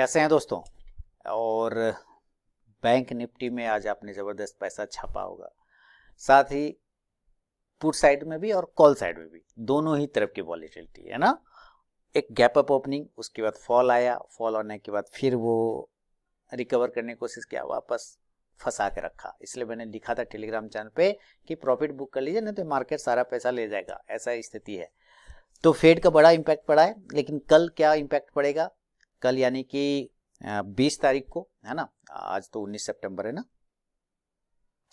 कैसे हैं दोस्तों। और बैंक निफ्टी में आज आपने ज़बरदस्त पैसा छापा होगा, साथ ही पुट साइड में भी और कॉल साइड में भी, दोनों ही तरफ की वॉलेटिलिटी है ना। एक गैप अप ओपनिंग, उसके बाद फॉल आया, फॉल आने के बाद फिर वो रिकवर करने की कोशिश किया, वापस फंसा के रखा। इसलिए मैंने लिखा था टेलीग्राम चैनल पे कि प्रॉफिट बुक कर लीजिए, नहीं तो मार्केट सारा पैसा ले जाएगा, ऐसा स्थिति है। तो फेड का बड़ा इम्पैक्ट पड़ा है, लेकिन कल क्या इम्पैक्ट पड़ेगा, कल यानी कि 20 तारीख को, है ना, आज तो 19 सितंबर है ना,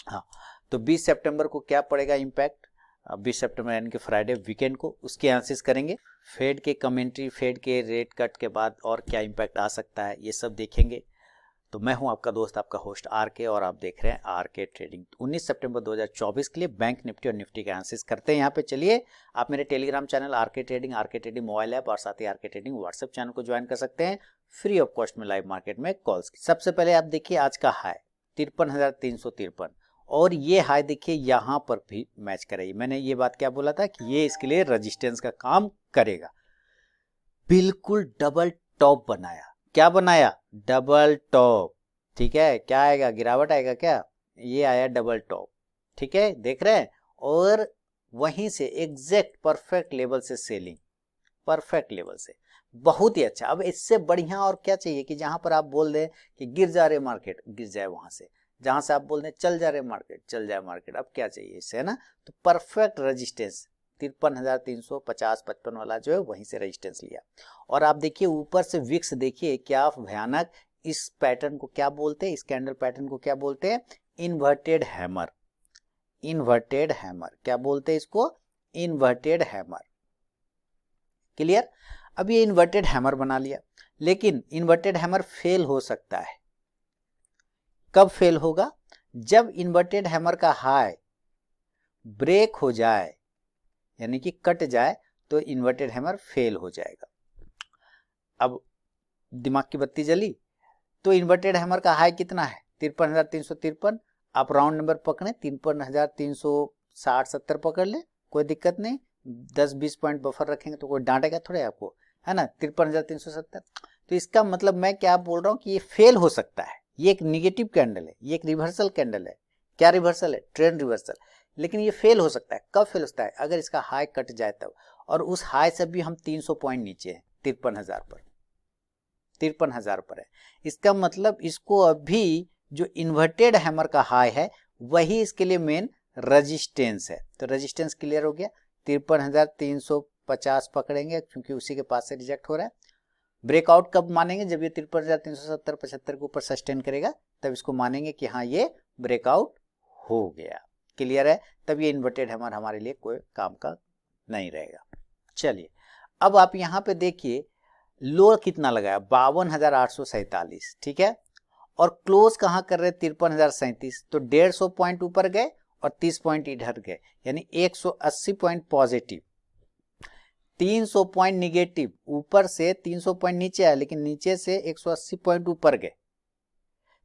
हाँ, तो 20 सितंबर को क्या पड़ेगा इम्पैक्ट, 20 सितंबर यानी कि फ्राइडे वीकेंड को, उसके एनालिसिस करेंगे। फेड के कमेंट्री, फेड के रेट कट के बाद और क्या इम्पैक्ट आ सकता है, ये सब देखेंगे। तो मैं हूं आपका दोस्त, आपका होस्ट आरके, और आप देख रहे हैं आरके ट्रेडिंग। 19 सितंबर 2024 के लिए बैंक निफ्टी और निफ्टी का एनालिसिस करते हैं। यहाँ पे चलिए, आप मेरे Telegram channel RK trading mobile app और साथ ही आरके ट्रेडिंग व्हाट्सएप चैनल को ज्वाइन कर सकते हैं फ्री ऑफ कॉस्ट में लाइव मार्केट में कॉल्स। सबसे पहले आप देखिए आज का हाई 53,353, और ये हाई देखिए यहाँ पर भी मैच करेगी। मैंने ये बात क्या बोला था कि ये इसके लिए रजिस्टेंस का काम करेगा। बिल्कुल डबल टॉप बनाया, क्या बनाया, डबल टॉप। ठीक है, क्या आएगा, गिरावट आएगा क्या, ये आया डबल टॉप। ठीक है, देख रहे हैं, और वहीं से एग्जैक्ट परफेक्ट लेवल से सेलिंग, परफेक्ट लेवल से, बहुत ही अच्छा। अब इससे बढ़िया और क्या चाहिए कि जहां पर आप बोल दें कि गिर जा रहे मार्केट, गिर जाए, वहां से जहां से आप बोल दें चल जा रहे मार्केट, चल जाए मार्केट। अब क्या चाहिए इससे, है ना। तो परफेक्ट रेजिस्टेंस 53,350-55 वाला जो है वहीं से रेजिस्टेंस लिया। और आप देखिए ऊपर से विक्स देखिए क्या भयानक, इस पैटर्न को क्या बोलते हैं, इस कैंडल पैटर्न को क्या बोलते हैं, इन्वर्टेड हैमर। इन्वर्टेड हैमर क्या बोलते हैं इसको, इन्वर्टेड हैमर। क्लियर। अब ये इन्वर्टेड हैमर बना लिया, लेकिन इन्वर्टेड हैमर फेल हो सकता है। कब फेल होगा, जब इन्वर्टेड हैमर का हाई ब्रेक हो जाए, यानी कि कट जाए, तो इन्वर्टेड हैमर फेल हो जाएगा। अब दिमाग की बत्ती जली, तो इन्वर्टेड हैमर का हाई कितना है, 53,353। आप राउंड नंबर पकड़े, 53,360-70 पकड़ ले, कोई दिक्कत नहीं। 10-20 पॉइंट बफर रखेंगे तो कोई डांटेगा थोड़े आपको, है ना। 53,370, तो इसका मतलब मैं क्या बोल रहा हूं कि ये फेल हो सकता है। ये एक निगेटिव कैंडल है, ये एक रिवर्सल कैंडल है। क्या रिवर्सल है, ट्रेंड रिवर्सल। लेकिन ये फेल हो सकता है, कब फेल होता है, अगर इसका हाई कट जाए तब। और उस हाई से भी हम 300 पॉइंट नीचे हैं, 53,000 पर, 53,000 पर है। इसका मतलब इसको अभी जो इन्वर्टेड हैमर का हाई है वही इसके लिए मेन रेजिस्टेंस है। तो रेजिस्टेंस क्लियर हो गया, 53,350 पकड़ेंगे क्योंकि उसी के पास से रिजेक्ट हो रहा है। ब्रेकआउट कब मानेंगे, जब ये 53,370-75 के ऊपर सस्टेन करेगा, तब इसको मानेंगे कि हाँ ये ब्रेकआउट हो गया। क्लियर है, तब ये इन्वर्टेड हैमर हमारे लिए कोई काम का नहीं रहेगा। चलिए, अब आप यहाँ पे देखिए लो कितना लगाया, 52,847। ठीक है, और क्लोज कहाँ कर रहे, 53,037। तो 150 पॉइंट ऊपर गए और 30 पॉइंट इधर गए, यानी 180 पॉइंट पॉजिटिव, 300 पॉइंट निगेटिव। ऊपर से 300 पॉइंट नीचे आया, लेकिन नीचे से 180 पॉइंट ऊपर गए।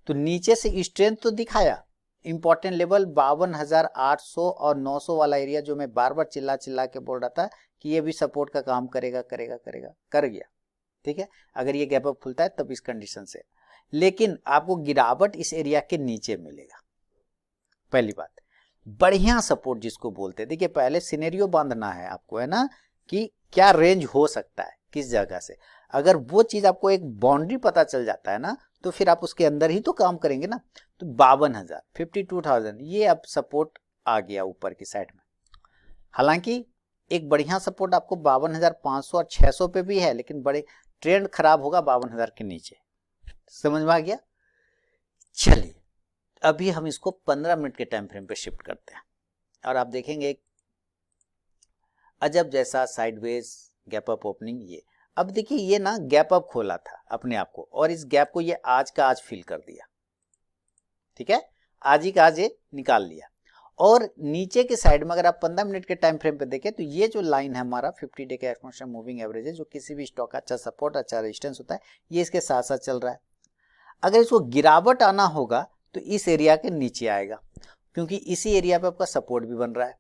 तो नीचे से स्ट्रेंथ तो दिखाया, इंपॉर्टेंट लेवल 52,800 और 900 वाला एरिया, जो मैं बार बार चिल्ला चिल्ला के बोल रहा था कि ये भी सपोर्ट का काम करेगा करेगा करेगा, कर गया। ठीक है, अगर ये गैप अप खुलता है तब इस कंडीशन से, लेकिन आपको गिरावट इस एरिया के नीचे मिलेगा। पहली बात, बढ़िया सपोर्ट जिसको बोलते हैं, देखिए पहले सिनेरियो बांधना है आपको, है ना, कि क्या रेंज हो सकता है किस जगह से। अगर वो चीज आपको एक बाउंड्री पता चल जाता है ना, तो फिर आप उसके अंदर ही तो काम करेंगे ना। तो 52,000, 52,000 ये अब सपोर्ट आ गया ऊपर की साइड में। हालांकि एक बढ़िया सपोर्ट आपको 52,500 और 600 पे भी है, लेकिन बड़े ट्रेंड खराब होगा 52,000 के नीचे। समझ में आ गया। चलिए, अभी हम इसको 15 मिनट के टाइम फ्रेम पे शिफ्ट करते हैं, और आप देखेंगे एक अजब जैसा साइडवेज गैप अप ओपनिंग। ये अब देखिए, ये ना गैप अप खोला था अपने आप को, और इस गैप को ये आज का आज फिल कर दिया। ठीक है, आज ही का आज ये निकाल लिया। और नीचे के साइड में अगर आप 15 मिनट के टाइम फ्रेम पे देखें, तो ये जो लाइन है हमारा 50 डे के एक्सपोनेंशियल मूविंग एवरेज है, जो किसी भी स्टॉक का अच्छा सपोर्ट, अच्छा रेजिस्टेंस होता है, ये इसके साथ साथ चल रहा है। अगर इसको गिरावट आना होगा तो इस एरिया के नीचे आएगा, क्योंकि इसी एरिया पे आपका सपोर्ट भी बन रहा है।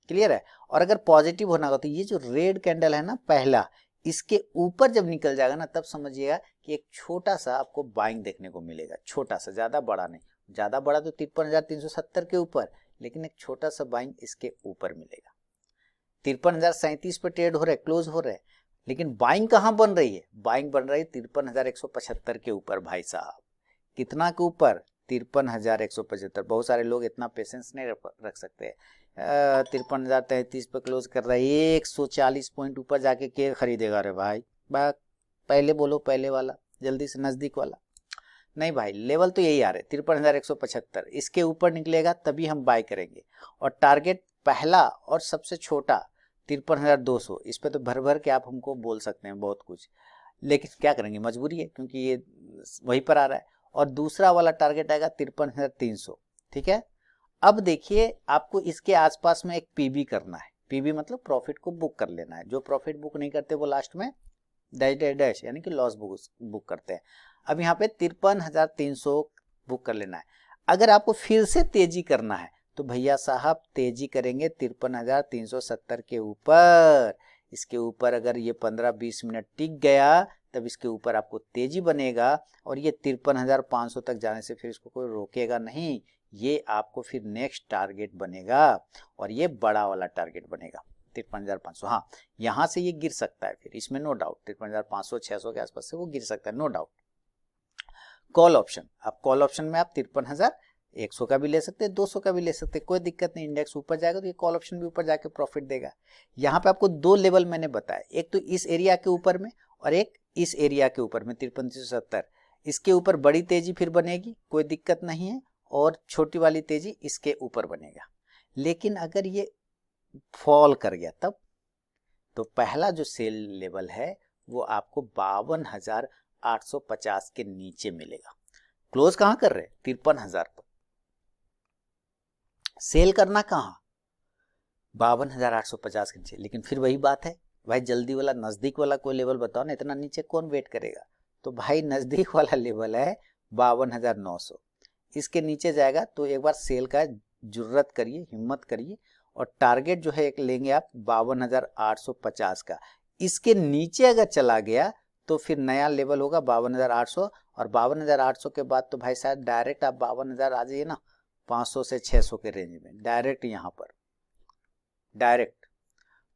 क्लियर है। और अगर पॉजिटिव होना होगा तो ये जो रेड कैंडल है ना पहला, इसके ऊपर जब निकल जाएगा ना, तब समझिएगा कि एक छोटा सा आपको बाइंग देखने को मिलेगा, छोटा सा, ज्यादा बड़ा नहीं। ज्यादा बड़ा तो 53,370 के ऊपर, लेकिन एक छोटा सा बाइंग इसके ऊपर मिलेगा। 53,037 पे ट्रेड हो रहा है, क्लोज हो रहा है, लेकिन बाइंग कहाँ बन रही है? बाइंग बन रही है 53,175 के ऊपर भाई साहब। कितना के ऊपर? 53,175। बहुत सारे लोग इतना पेशेंस नहीं रख सकते। 53,033 पे क्लोज कर रहा है, 140 पॉइंट ऊपर जाके के खरीदेगा रे भाई? पहले बोलो, पहले वाला, जल्दी से नजदीक वाला। नहीं भाई, लेवल तो यही आ रहे 53,175। इसके ऊपर निकलेगा तभी हम बाय करेंगे। और टारगेट पहला और सबसे छोटा 53,200। इस पे तो भर भर के आप हमको बोल सकते हैं बहुत कुछ, लेकिन क्या करेंगे, मजबूरी है, क्योंकि ये वहीं पर आ रहा है। और दूसरा वाला टारगेट आएगा 53,300। ठीक है, अब देखिए आपको इसके आसपास में एक पीबी करना है। पीबी मतलब प्रॉफिट को बुक कर लेना है। जो प्रॉफिट बुक नहीं करते वो लास्ट में डैश डैश डैश यानी कि लॉस बुक करते हैं। अब यहाँ पे 53,300 बुक कर लेना है। अगर आपको फिर से तेजी करना है तो भैया साहब तेजी करेंगे 53,370 के ऊपर। इसके ऊपर अगर ये 15-20 मिनट टिक गया तब इसके ऊपर आपको तेजी बनेगा, और ये 53,500 तक जाने से फिर इसको कोई रोकेगा नहीं। ये आपको फिर नेक्स्ट टारगेट बनेगा, और ये बड़ा वाला टारगेट बनेगा 53,500। हाँ, यहाँ से ये गिर सकता है फिर, इसमें नो डाउट 53,500 600 के आसपास से वो गिर सकता है, नो डाउट। कॉल ऑप्शन, अब कॉल ऑप्शन में आप 53,100 का भी ले सकते हैं, 200 का भी ले सकते हैं, कोई दिक्कत नहीं। इंडेक्स ऊपर जाएगा तो ये कॉल ऑप्शन भी ऊपर जाके प्रॉफिट देगा। यहाँ पे आपको दो लेवल मैंने बताया, एक तो इस एरिया के ऊपर में और एक इस एरिया के ऊपर में 53,370। इसके ऊपर बड़ी तेजी फिर बनेगी, कोई दिक्कत नहीं है, और छोटी वाली तेजी इसके ऊपर बनेगा। लेकिन अगर ये फॉल कर गया तब, तो पहला जो सेल लेवल है वो आपको 52,850 के नीचे मिलेगा। क्लोज कहां कर रहे? 53,000 पर। सेल करना कहां? 52,850 के नीचे। लेकिन फिर वही बात है भाई, जल्दी वाला नजदीक वाला कोई लेवल बताओ ना, इतना नीचे कौन वेट करेगा? तो भाई नजदीक वाला लेवल है 52,900। इसके नीचे जाएगा तो एक बार सेल का जुर्रत करिए, हिम्मत करिए, और टारगेट जो है एक लेंगे आप 52,850 का। इसके नीचे अगर चला गया तो फिर नया लेवल होगा 52,800, और 52,800 के बाद तो भाई साहब डायरेक्ट आप 52,000 आ जाइए ना, 500 से 600 के रेंज में डायरेक्ट। यहाँ पर डायरेक्ट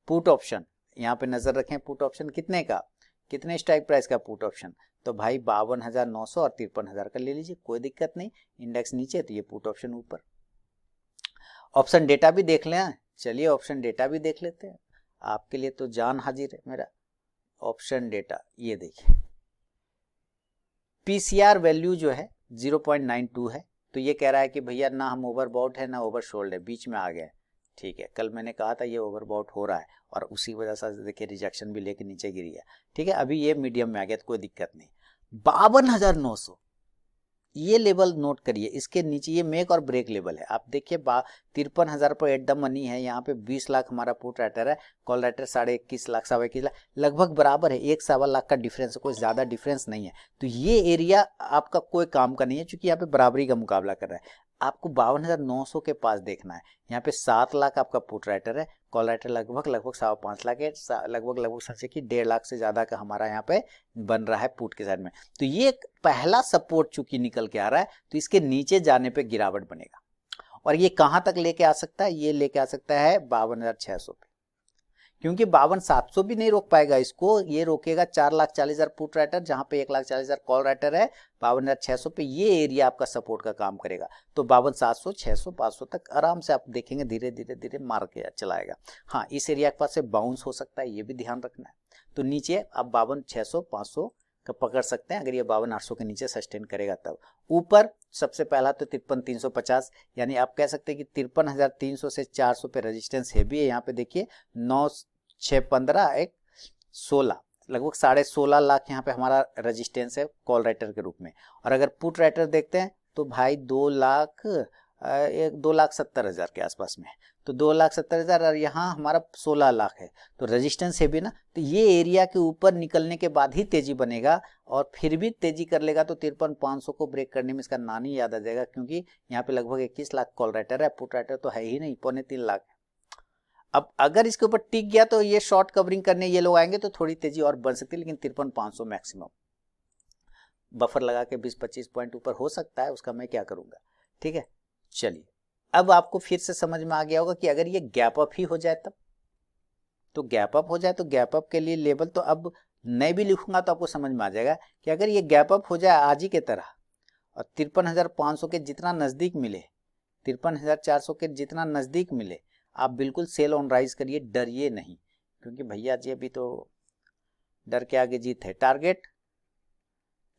पुट ऑप्शन, यहाँ पे नजर रखें, पुट ऑप्शन कितने का, कितने स्ट्राइक प्राइस का पुट ऑप्शन? तो भाई 52,900 और 53,000 का ले लीजिए, कोई दिक्कत नहीं। इंडेक्स नीचे तो ये पुट ऑप्शन ऊपर। ऑप्शन डेटा भी देख लें, चलिए ऑप्शन डेटा भी देख लेते हैं, आपके लिए तो जान हाजिर है मेरा। ऑप्शन डेटा ये देखिए, पीसीआर वैल्यू जो है 0.92 है, तो ये कह रहा है कि भैया ना हम ओवरबॉट है ना ओवरसोल्ड है, बीच में आ गए। ठीक है, कल मैंने कहा था ये ओवरबॉट हो रहा है, और उसी वजह से देखिए रिजेक्शन भी लेके नीचे गिर गया। ठीक है, अभी ये मीडियम में आ गया तो कोई दिक्कत नहीं। 52,900 ये लेवल नोट करिए, इसके नीचे ये मेक और ब्रेक लेवल है। आप देखिए 53,000 पर एट द मनी है, यहाँ पे 20 लाख हमारा पुट राइटर है, कॉल राइटर 21.5 लाख 21.25 लाख, लगभग बराबर है, 1.25 लाख का डिफरेंस है, कोई ज्यादा डिफरेंस नहीं है। तो ये एरिया आपका कोई काम का नहीं है, क्योंकि यहाँ पे बराबरी का मुकाबला कर रहा है। आपको 52,900 के पास देखना है। यहाँ पे 7 लाख आपका पुट राइटर है, कॉल राइटर लगभग 5.25 लाख है, लगभग समझे कि 1.5 लाख से ज्यादा का हमारा यहाँ पे बन रहा है पुट के साइड में। तो ये पहला सपोर्ट चूंकि निकल के आ रहा है, तो इसके नीचे जाने पे गिरावट बनेगा। और ये कहां तक लेके आ सकता है? ये लेके आ सकता है 52,600 पे, क्योंकि 52,700 भी नहीं रोक पाएगा इसको। ये रोकेगा 4,40,000 पुट राइटर, जहां पे 1,40,000 कॉल राइटर है। 52,600 पे ये एरिया आपका सपोर्ट का काम करेगा। तो 52,700 600 500 तक आराम से आप देखेंगे, धीरे धीरे धीरे मार के चलाएगा। हाँ, इस एरिया के पास से बाउंस हो सकता है, ये भी ध्यान रखना है। तो नीचे आप 52,600 500 का पकड़ सकते हैं, अगर ये 52,800 के नीचे सस्टेन करेगा तब। ऊपर सबसे पहला तो 53,350, यानी आप कह सकते हैं कि 53,300 से 400 पे रेजिस्टेंस हैवी है। यहाँ पे देखिए 9,615 एक 16, लगभग 16.5 लाख यहाँ पे हमारा रेजिस्टेंस है कॉल राइटर के रूप में। और अगर पुट राइटर देखते हैं तो भाई 2,70,000 के आसपास में है। तो 2,70,000 और यहाँ हमारा 16 लाख है, तो रेजिस्टेंस है भी ना। तो ये एरिया के ऊपर निकलने के बाद ही तेजी बनेगा, और फिर भी तेजी कर लेगा तो 53,500 को ब्रेक करने में इसका नाम ही याद आ जाएगा, क्योंकि यहाँ पे लगभग 21 लाख कॉल राइटर है, पुट राइटर तो है ही नहीं, 2.25 लाख। अब अगर इसके ऊपर टिक गया तो ये शॉर्ट कवरिंग करने ये लोग आएंगे तो थोड़ी तेजी और बन सकती है, लेकिन 53,500 मैक्सिमम बफर लगा के 20-25 पॉइंट ऊपर हो सकता है, उसका मैं क्या करूंगा। ठीक है, चलिए अब आपको फिर से समझ में आ गया होगा कि अगर ये गैप अप ही हो जाए तब, तो गैप अप हो जाए तो गैप अप के लिए लेवल तो अब नहीं भी लिखूंगा तो आपको समझ में आ जाएगा कि अगर ये गैप अप हो जाए आज ही के तरह और 53,500 के जितना नजदीक मिले, 53,400 के जितना नजदीक मिले, आप बिल्कुल सेल ऑन राइज करिए, डरिए नहीं, क्योंकि भैया जी अभी तो डर के आगे जीत है। टारगेट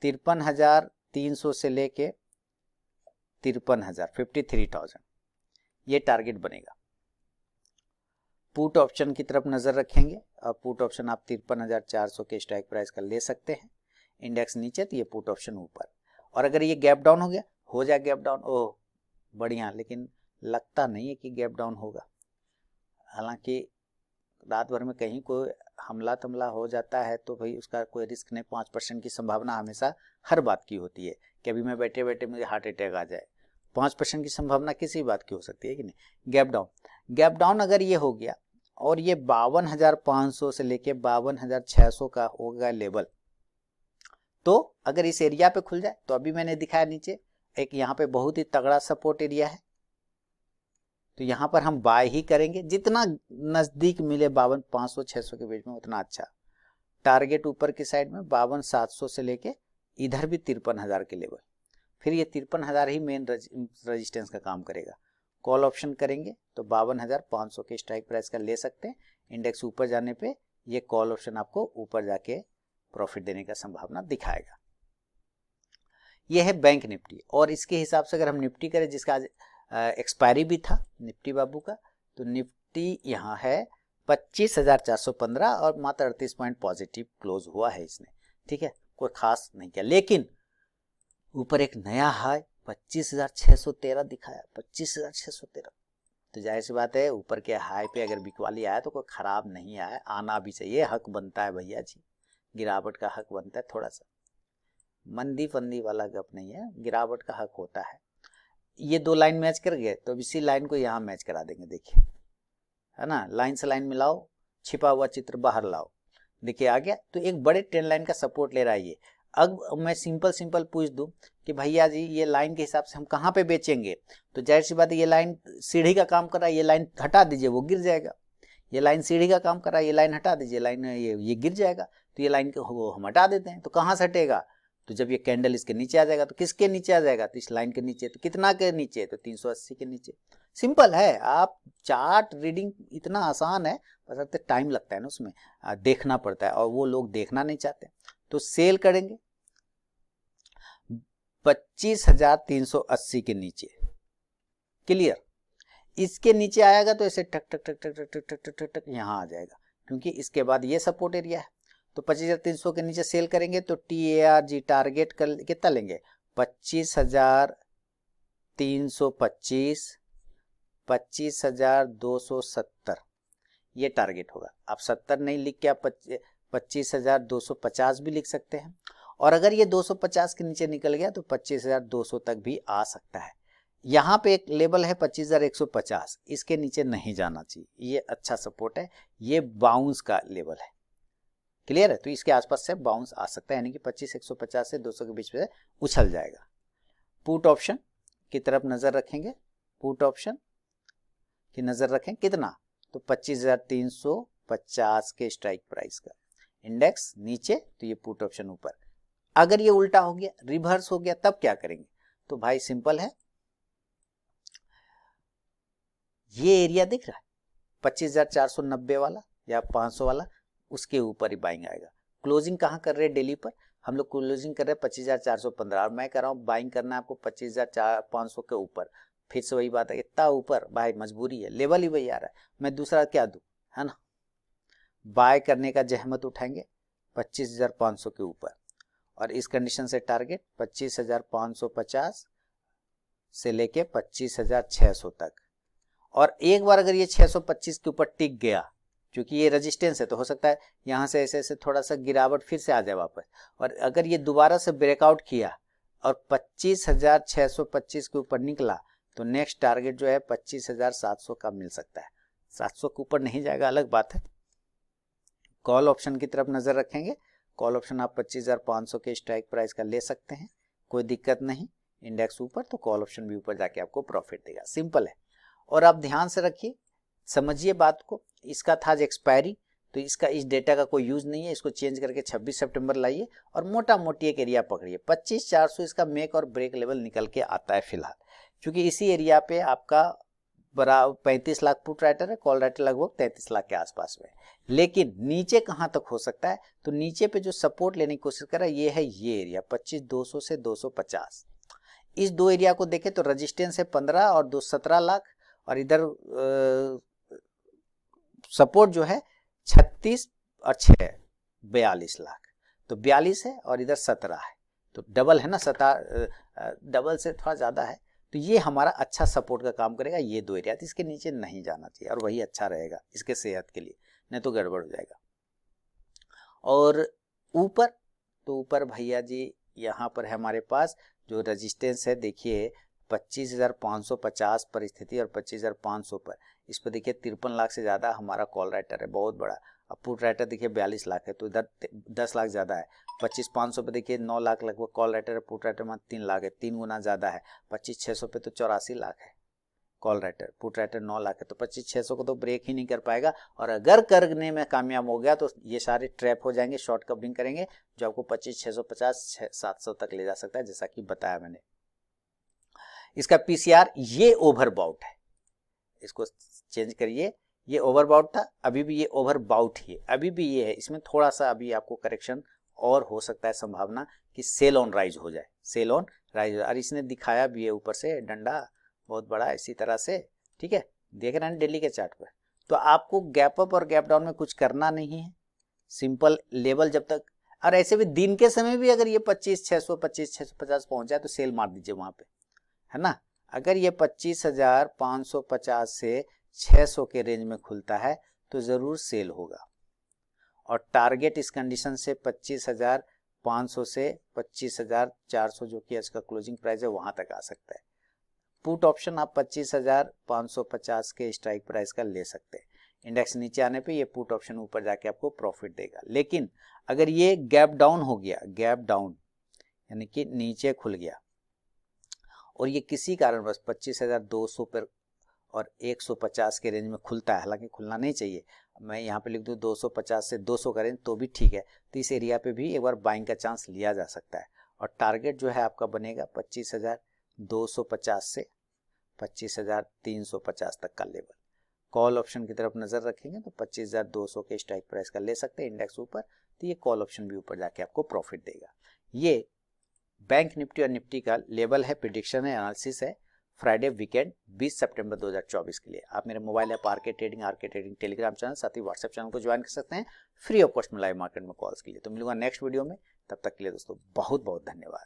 53,300 से लेके 53,000 53,000 ये टारगेट बनेगा। पुट ऑप्शन की तरफ नजर रखेंगे और पुट ऑप्शन आप 53,400 के स्ट्राइक प्राइस का ले सकते हैं। इंडेक्स नीचे तो ये पुट ऑप्शन ऊपर, और अगर ये गैप डाउन हो जाए गैप डाउन, ओह बढ़िया, लेकिन लगता नहीं है कि गैप डाउन होगा। हालांकि रात भर में कहीं कोई हमला तमला हो जाता है तो भाई उसका कोई रिस्क नहीं, 5% की संभावना हमेशा हर बात की होती है कि अभी मैं बैठे बैठे मुझे हार्ट अटैक आ जाए, 5% की संभावना किसी बात की हो सकती है कि नहीं। गैप डाउन अगर ये हो गया और ये 52,500 से लेके 52,600 का होगा लेवल, तो अगर इस एरिया पे खुल जाए तो अभी मैंने दिखाया नीचे एक यहाँ पे बहुत ही तगड़ा सपोर्ट एरिया है, तो यहाँ पर हम बाय ही करेंगे, जितना नजदीक मिले 52,500-600 के बीच में उतना अच्छा। टारगेट ऊपर की साइड में 52,700 से लेके इधर भी 53,000 के लेवल, फिर ये 53,000 ही मेन रेजिस्टेंस का काम करेगा। कॉल ऑप्शन करेंगे तो 52,500 के स्ट्राइक प्राइस का ले सकते हैं। इंडेक्स ऊपर जाने पे ये कॉल ऑप्शन आपको ऊपर जाके प्रॉफिट देने का संभावना दिखाएगा। ये है बैंक निफ्टी, और इसके हिसाब से अगर हम निफ्टी करें जिसका आज एक्सपायरी भी था निफ्टी बाबू का, तो निफ्टी यहाँ है 25,415 और मात्र 38 पॉइंट पॉजिटिव क्लोज हुआ है इसने। ठीक है, कोई खास नहीं किया, लेकिन ऊपर एक नया हाई 25,613 दिखाया, 25,613, तो जाहिर सी बात है ऊपर के हाई पे अगर बिकवाली आया तो कोई खराब नहीं आया, आना भी चाहिए, हक बनता है भैया जी, गिरावट का हक बनता है, थोड़ा सा मंदी फंदी वाला गप नहीं है, गिरावट का हक होता है। ये दो लाइन मैच कर गए तो अब इसी लाइन को यहाँ मैच करा देंगे, देखिए है ना, लाइन से लाइन मिलाओ, छिपा हुआ चित्र बाहर लाओ, देखिए आ गया। तो एक बड़े ट्रेंड लाइन का सपोर्ट ले रहा है ये। अब मैं सिंपल पूछ दूं कि भैया जी ये लाइन के हिसाब से हम कहाँ पे बेचेंगे, तो जाहिर सी बात है ये लाइन सीढ़ी का काम कर रहा है, ये लाइन हटा दीजिए वो गिर जाएगा, ये लाइन सीढ़ी का काम कर रहा है, ये लाइन हटा दीजिए, लाइन ये गिर जाएगा, तो ये लाइन को हम हटा देते हैं, तो कहाँ से हटेगा, तो जब ये कैंडल इसके नीचे आ जाएगा, तो किसके नीचे आ जाएगा, तो इस लाइन के नीचे, तो कितना के नीचे, तो 380 के नीचे। सिंपल है, आप चार्ट रीडिंग इतना आसान है, बस टाइम लगता है ना उसमें, देखना पड़ता है, और वो लोग देखना नहीं चाहते, तो सेल करेंगे 25,380 के नीचे, क्लियर। इसके नीचे आएगा तो ऐसे टक टक टक टक टक टक टक टक टक यहाँ आ जाएगा, क्योंकि इसके बाद ये सपोर्ट एरिया है, तो 25,300 के नीचे सेल करेंगे तो TARG टारगेट कर कितना लेंगे, 25,325, 25,270 ये टारगेट होगा। आप 70 नहीं लिख के आप 25,250 भी लिख सकते हैं, और अगर ये 250 के नीचे निकल गया तो 25,200 तक भी आ सकता है। यहाँ पे एक लेवल है 25,150, इसके नीचे नहीं जाना चाहिए, ये अच्छा सपोर्ट है, ये बाउंस का लेवल है, क्लियर है। तो इसके आसपास से बाउंस आ सकता है, यानी कि 25,150 से 200 के बीच में उछल जाएगा। पुट ऑप्शन की तरफ नजर रखेंगे, पुट ऑप्शन की नजर रखें कितना, तो 25,350 के स्ट्राइक प्राइस का, इंडेक्स नीचे तो ये पुट ऑप्शन ऊपर। अगर ये उल्टा हो गया, रिवर्स हो गया, तब क्या करेंगे, तो भाई सिंपल है, ये एरिया दिख रहा है 25,490 वाला या 500 वाला, उसके ऊपर ही बाइंग आएगा। क्लोजिंग कहाँ कर रहे हैं डेली पर, हम लोग क्लोजिंग कर रहे हैं 25,415, और मैं कह रहा हूँ बाइंग करना है आपको 25,500 के ऊपर। फिर से वही बात है, इतना ऊपर भाई मजबूरी है, लेवल ही वही आ रहा है, मैं दूसरा क्या दूं, है ना। बाय करने का जहमत उठाएंगे 25,500 के ऊपर, और इस कंडीशन से टारगेट 25,550 से लेके 25,600 तक, और एक बार अगर ये 625 के ऊपर टिक गया, क्योंकि ये रेजिस्टेंस है, तो हो सकता है यहाँ से ऐसे ऐसे थोड़ा सा गिरावट फिर से आ जाए वापस, और अगर ये दोबारा से ब्रेकआउट किया और 25,625 के ऊपर निकला, तो नेक्स्ट टारगेट जो है 25,700 का मिल सकता है। 700 के ऊपर नहीं जाएगा, अलग बात है। कॉल ऑप्शन की तरफ नजर रखेंगे। कॉल ऑप्शन आप 25,500 के स्ट्राइक प्राइस का ले सकते हैं, कोई दिक्कत नहीं। इंडेक्स ऊपर तो कॉल ऑप्शन भी ऊपर जाके आपको प्रॉफिट देगा, सिंपल है। और आप ध्यान से रखिए, समझिए बात को। इसका था आज एक्सपायरी, तो इसका इस डेटा का कोई यूज नहीं है, इसको चेंज करके 26 सितंबर लाइए और मोटा मोटी एक एरिया पकड़िए। 25,400 इसका मेक और ब्रेक लेवल निकल के आता है फिलहाल, क्योंकि इसी एरिया पे आपका बराबर 35 लाख पुट राइटर है, कॉल राइटर लगभग 33 लाख के आसपास में। लेकिन नीचे कहां तक हो सकता है, तो नीचे पे जो सपोर्ट लेने की कोशिश कर रहा है ये है ये एरिया 25,200 से 250। इस दो एरिया को देखें तो रेजिस्टेंस है 15 और 17 लाख, और इधर सपोर्ट जो है 36 और 6 42 लाख। तो 42 है और इधर 17 है, तो डबल है ना, डबल से थोड़ा ज्यादा है। तो ये हमारा अच्छा सपोर्ट का काम करेगा, ये दो एरिया। तो इसके नीचे नहीं जाना चाहिए और वही अच्छा रहेगा इसके सेहत के लिए, नहीं तो गड़बड़ हो जाएगा। और ऊपर, तो ऊपर भैया जी यहाँ पर है हमारे पास जो रेजिस्टेंस है, देखिए 25,550 पर स्थिति और 25,500 पर। इस पर देखिए 53 लाख से ज़्यादा हमारा कॉल राइटर है, बहुत बड़ा। अब पुट राइटर देखिए 42 लाख है, तो इधर 10 लाख ज़्यादा है। 25,500 पे देखिए 9 लाख लगभग कॉल राइटर है, पुट राइटर में 3 लाख है, 3 गुना ज़्यादा है। 25,600 पे तो 84 लाख है call writer, put writer 9 lakh है, तो 25,600 को तो ब्रेक ही नहीं कर पाएगा। और अगर करने में कामयाब हो गया तो ये सारे ट्रैप हो जाएंगे, शॉर्ट कवरिंग करेंगे, जो आपको 25,650 700 तक ले जा सकता है, जैसा कि बताया मैंने। इसका पीसीआर ये ओवरबाउट है, इसको चेंज करिए, ये ओवरबाउट था, अभी भी ये ओवरबाउट ही है, अभी भी ये है। इसमें थोड़ा सा अभी आपको करेक्शन और हो सकता है, संभावना कि सेल ऑन राइज हो जाए, सेल ऑन राइज। और इसने दिखाया भी है ऊपर से डंडा बहुत बड़ा इसी तरह से, ठीक है, देख रहे हैं डेली के चार्ट पर। तो आपको गैप अप और गैप डाउन में कुछ करना नहीं है, सिंपल लेवल जब तक, और ऐसे भी दिन के समय भी अगर ये 25,600 25,650 पहुंच जाए तो सेल मार दीजिए वहां पे, है ना। अगर ये 25,550 से 600 के रेंज में खुलता है तो जरूर सेल होगा। और टारगेट इस कंडीशन से 25,500 से 25,400 जो कि इसका क्लोजिंग प्राइस है वहां तक आ सकता है। पुट ऑप्शन आप 25,550 के स्ट्राइक प्राइस का ले सकते हैं। इंडेक्स नीचे आने पे ये पुट ऑप्शन ऊपर जाके आपको प्रॉफिट देगा। लेकिन अगर ये गैप डाउन हो गया, गैप डाउन यानी कि नीचे खुल गया और ये किसी कारणवश 25,200 पर और 150 के रेंज में खुलता है, हालांकि खुलना नहीं चाहिए, मैं यहाँ पे लिख दूँ 250 से 200 का रेंज तो भी ठीक है, तो इस एरिया पे भी एक बार बाइंग का चांस लिया जा सकता है। और टारगेट जो है आपका बनेगा 25,250 से 25,350 तक का लेवल। कॉल ऑप्शन की तरफ नजर रखेंगे तो 25,200 के स्ट्राइक प्राइस का ले सकते हैं इंडेक्स ऊपर, तो ये कॉल ऑप्शन भी ऊपर जाके आपको प्रॉफिट देगा। ये बैंक निफ्टी और निफ्टी का लेवल है, प्रिडिक्शन है, एनालिसिस है फ्राइडे वीकेंड 20 सितंबर 2024 के लिए। आप मेरे mobile app RK trading Telegram channel साथ ही व्हाट्सएप चैनल को ज्वाइन कर सकते हैं फ्री ऑफ कॉस्ट में लाइव मार्केट में कॉल्स के लिए। तो मिलूंगा नेक्स्ट वीडियो में, तब तक के लिए दोस्तों बहुत बहुत धन्यवाद।